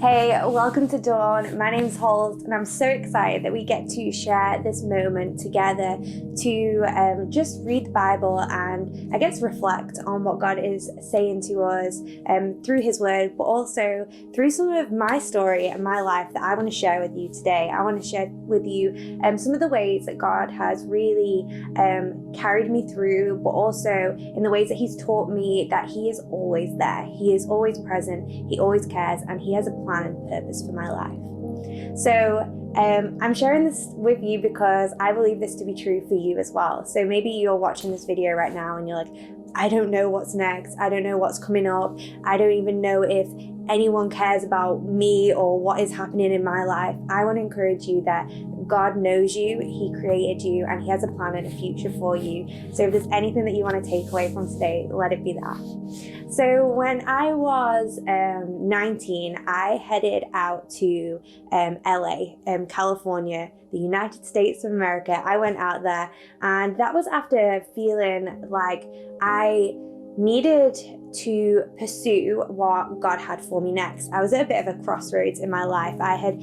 Hey, welcome to Dawn. My name's Holt, and I'm so excited that we get to share this moment together to just read the Bible and I guess reflect on what God is saying to us through His Word, but also through some of my story and my life that I want to share with you today. I want to share with you some of the ways that God has really carried me through, but also in the ways that He's taught me that He is always there. He is always present. He always cares, and He has a plan and purpose for my life. So I'm sharing this with you because I believe this to be true for you as well. So maybe you're watching this video right now and you're like, I don't know what's next. I don't know what's coming up. I don't even know if anyone cares about me or what is happening in my life. I want to encourage you that God knows you, He created you, and He has a plan and a future for you. So if there's anything that you want to take away from today, let it be that. So when I was 19, I headed out to LA, California, the United States of America. I went out there, and that was after feeling like I needed to pursue what God had for me next. I was at a bit of a crossroads in my life. I had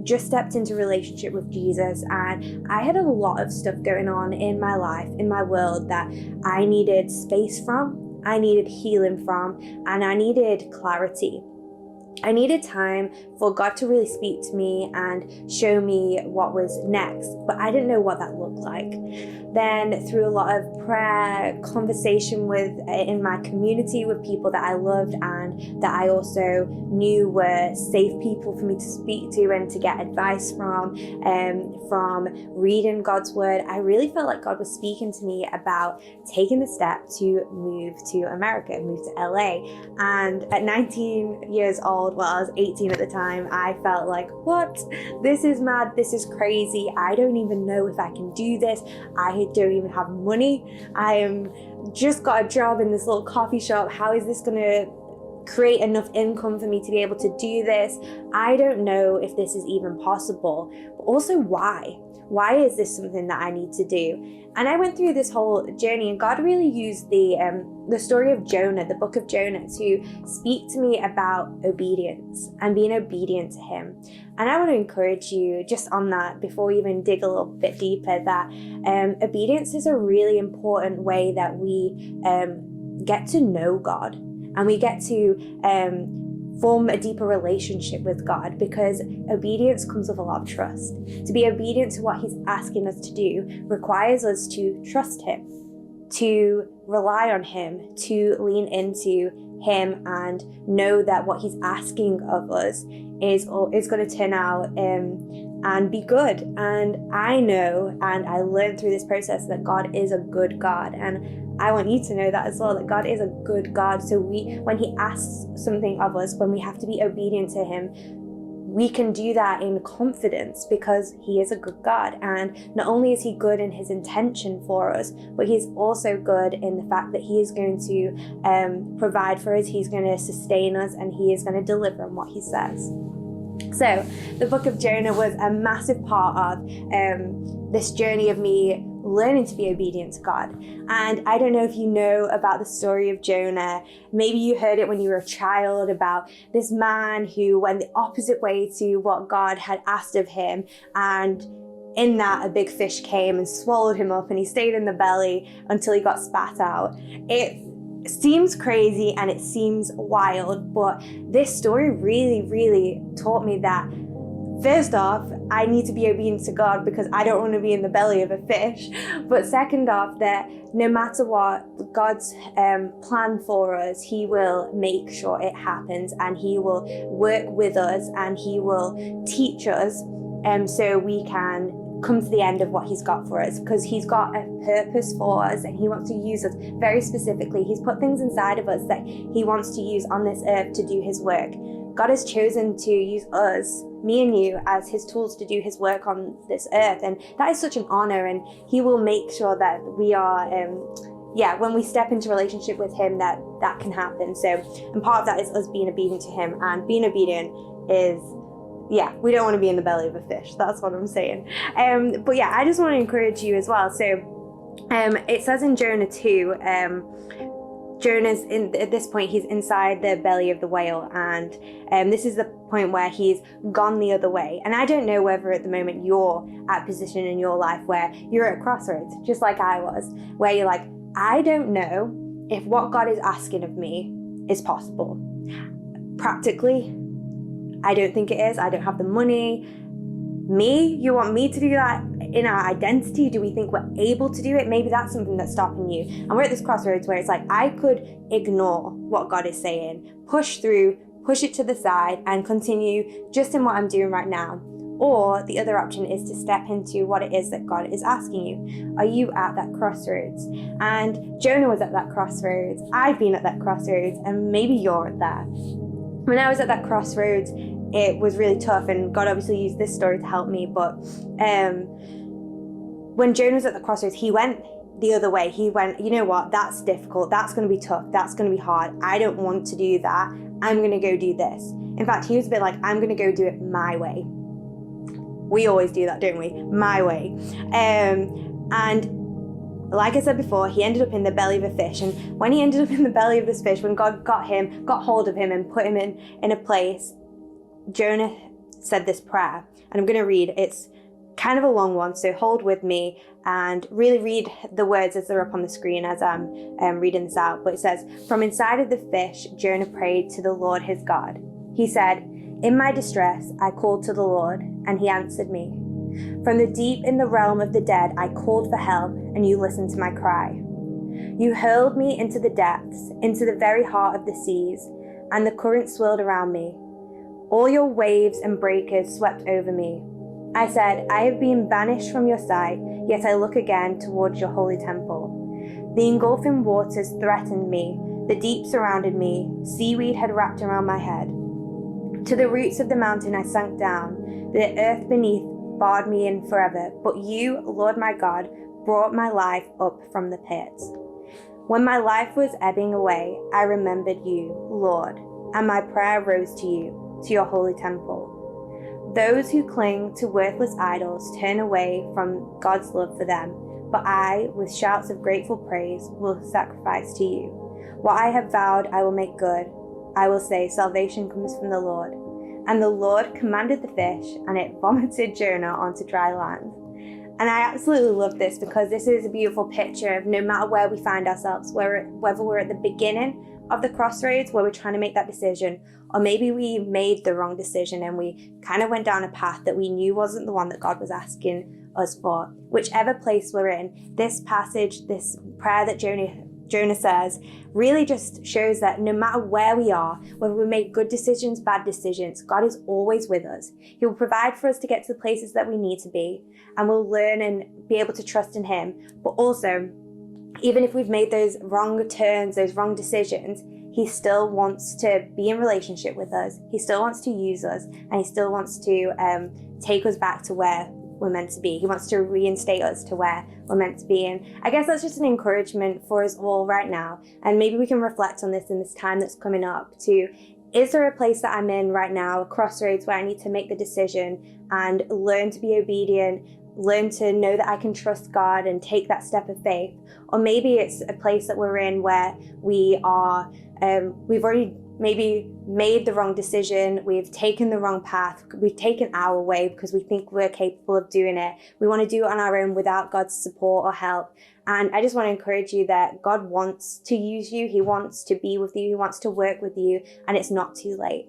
just stepped into a relationship with Jesus, and I had a lot of stuff going on in my life, in my world, that I needed space from, I needed healing from, and I needed clarity. I needed time for God to really speak to me and show me what was next, but I didn't know what that looked like. Then through a lot of prayer, conversation in my community with people that I loved and that I also knew were safe people for me to speak to and to get advice from reading God's word, I really felt like God was speaking to me about taking the step to move to America, move to LA. And at 19 years old, well, I was 18 at the time, I felt like, what? This is mad. This is crazy. I don't even know if I can do this. I don't even have money. I am just got a job in this little coffee shop. How is this going to create enough income for me to be able to do this? I don't know if this is even possible. But also, why? Why is this something that I need to do? And I went through this whole journey, and God really used the story of Jonah, the book of Jonah, to speak to me about obedience and being obedient to Him. And I want to encourage you just on that, before we even dig a little bit deeper, that obedience is a really important way that we get to know God, and we get to form a deeper relationship with God, because obedience comes with a lot of trust. To be obedient to what He's asking us to do requires us to trust Him, to rely on Him, to lean into Him and know that what He's asking of us is going to turn out and be good. And I know, and I learned through this process, that God is a good God, and I want you to know that as well, that God is a good God. So when He asks something of us, when we have to be obedient to Him, we can do that in confidence because He is a good God. And not only is He good in His intention for us, but He's also good in the fact that He is going to provide for us, He's going to sustain us, and He is going to deliver on what He says. So the book of Jonah was a massive part of this journey of me learning to be obedient to God. And I don't know if you know about the story of Jonah. Maybe you heard it when you were a child, about this man who went the opposite way to what God had asked of him, and in that a big fish came and swallowed him up, and he stayed in the belly until he got spat out. It seems crazy and it seems wild, but this story really taught me that, first off, I need to be obedient to God because I don't want to be in the belly of a fish. But second off, that no matter what, God's plan for us, He will make sure it happens, and He will work with us, and He will teach us so we can come to the end of what He's got for us, because He's got a purpose for us and He wants to use us very specifically. He's put things inside of us that He wants to use on this earth to do His work. God has chosen to use us, me and you, as His tools to do His work on this earth, and that is such an honor, and He will make sure that we are when we step into relationship with Him, that can happen. So, and part of that is us being obedient to Him, and being obedient is, we don't want to be in the belly of a fish. That's what I'm saying. But I just want to encourage you as well. So it says in Jonah 2, Jonah's at this point, he's inside the belly of the whale, and this is the point where he's gone the other way. And I don't know whether at the moment you're at a position in your life where you're at a crossroads, just like I was, where you're like, I don't know if what God is asking of me is possible. Practically, I don't think it is. I don't have the money. You want me to do that in our identity? Do we think we're able to do it? Maybe that's something that's stopping you. And we're at this crossroads where it's like, I could ignore what God is saying, push through, push it to the side, and continue just in what I'm doing right now. Or the other option is to step into what it is that God is asking you. Are you at that crossroads? And Jonah was at that crossroads. I've been at that crossroads, and maybe you're there. When I was at that crossroads, it was really tough, and God obviously used this story to help me. But when Jonah was at the crossroads, he went the other way. He went, you know what, that's difficult. That's going to be tough. That's going to be hard. I don't want to do that. I'm going to go do this. In fact, he was a bit like, I'm going to go do it my way. We always do that, don't we? My way. And like I said before, he ended up in the belly of a fish. And when he ended up in the belly of this fish, when God got hold of him and put him in a place, Jonah said this prayer. And I'm going to read. It's kind of a long one, so hold with me and really read the words as they're up on the screen as I'm reading this out. But it says, from inside of the fish, Jonah prayed to the Lord his God. He said, in my distress, I called to the Lord, and he answered me. From the deep in the realm of the dead, I called for help, and you listened to my cry. You hurled me into the depths, into the very heart of the seas, and the current swirled around me. All your waves and breakers swept over me. I said, I have been banished from your sight, yet I look again towards your holy temple. The engulfing waters threatened me, the deep surrounded me, seaweed had wrapped around my head. To the roots of the mountain I sank down, the earth beneath barred me in forever, but you, Lord my God, brought my life up from the pits. When my life was ebbing away, I remembered you, Lord, and my prayer rose to you, to your holy temple. Those who cling to worthless idols turn away from God's love for them, but I, with shouts of grateful praise, will sacrifice to you. What I have vowed I will make good. I will say, salvation comes from the Lord. And the Lord commanded the fish, and it vomited Jonah onto dry land. And I absolutely love this because this is a beautiful picture of no matter where we find ourselves, whether we're at the beginning of the crossroads where we're trying to make that decision, or maybe we made the wrong decision and we kind of went down a path that we knew wasn't the one that God was asking us for. Whichever place we're in, this passage, this prayer that Jonah says, really just shows that no matter where we are, whether we make good decisions, bad decisions, God is always with us. He will provide for us to get to the places that we need to be, and we'll learn and be able to trust in him. But also, even if we've made those wrong turns, those wrong decisions, he still wants to be in relationship with us. He still wants to use us, and he still wants to take us back to where we're meant to be. He wants to reinstate us to where we're meant to be. And I guess that's just an encouragement for us all right now. And maybe we can reflect on this in this time that's coming up to, is there a place that I'm in right now, a crossroads where I need to make the decision and learn to be obedient, learn to know that I can trust God and take that step of faith? Or maybe it's a place that we're in where we are, we've already maybe made the wrong decision, we've taken the wrong path, we've taken our way because we think we're capable of doing it. We want to do it on our own without God's support or help. And I just want to encourage you that God wants to use you, he wants to be with you, he wants to work with you, and it's not too late.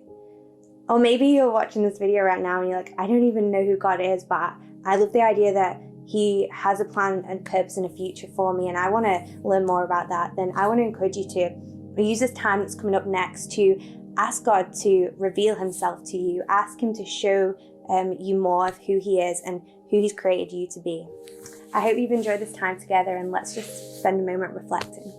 Or maybe you're watching this video right now and you're like, I don't even know who God is, but I love the idea that he has a plan and purpose and a future for me, and I want to learn more about that. Then I want to encourage you to use this time that's coming up next to ask God to reveal himself to you. Ask him to show you more of who he is and who he's created you to be. I hope you've enjoyed this time together, and let's just spend a moment reflecting.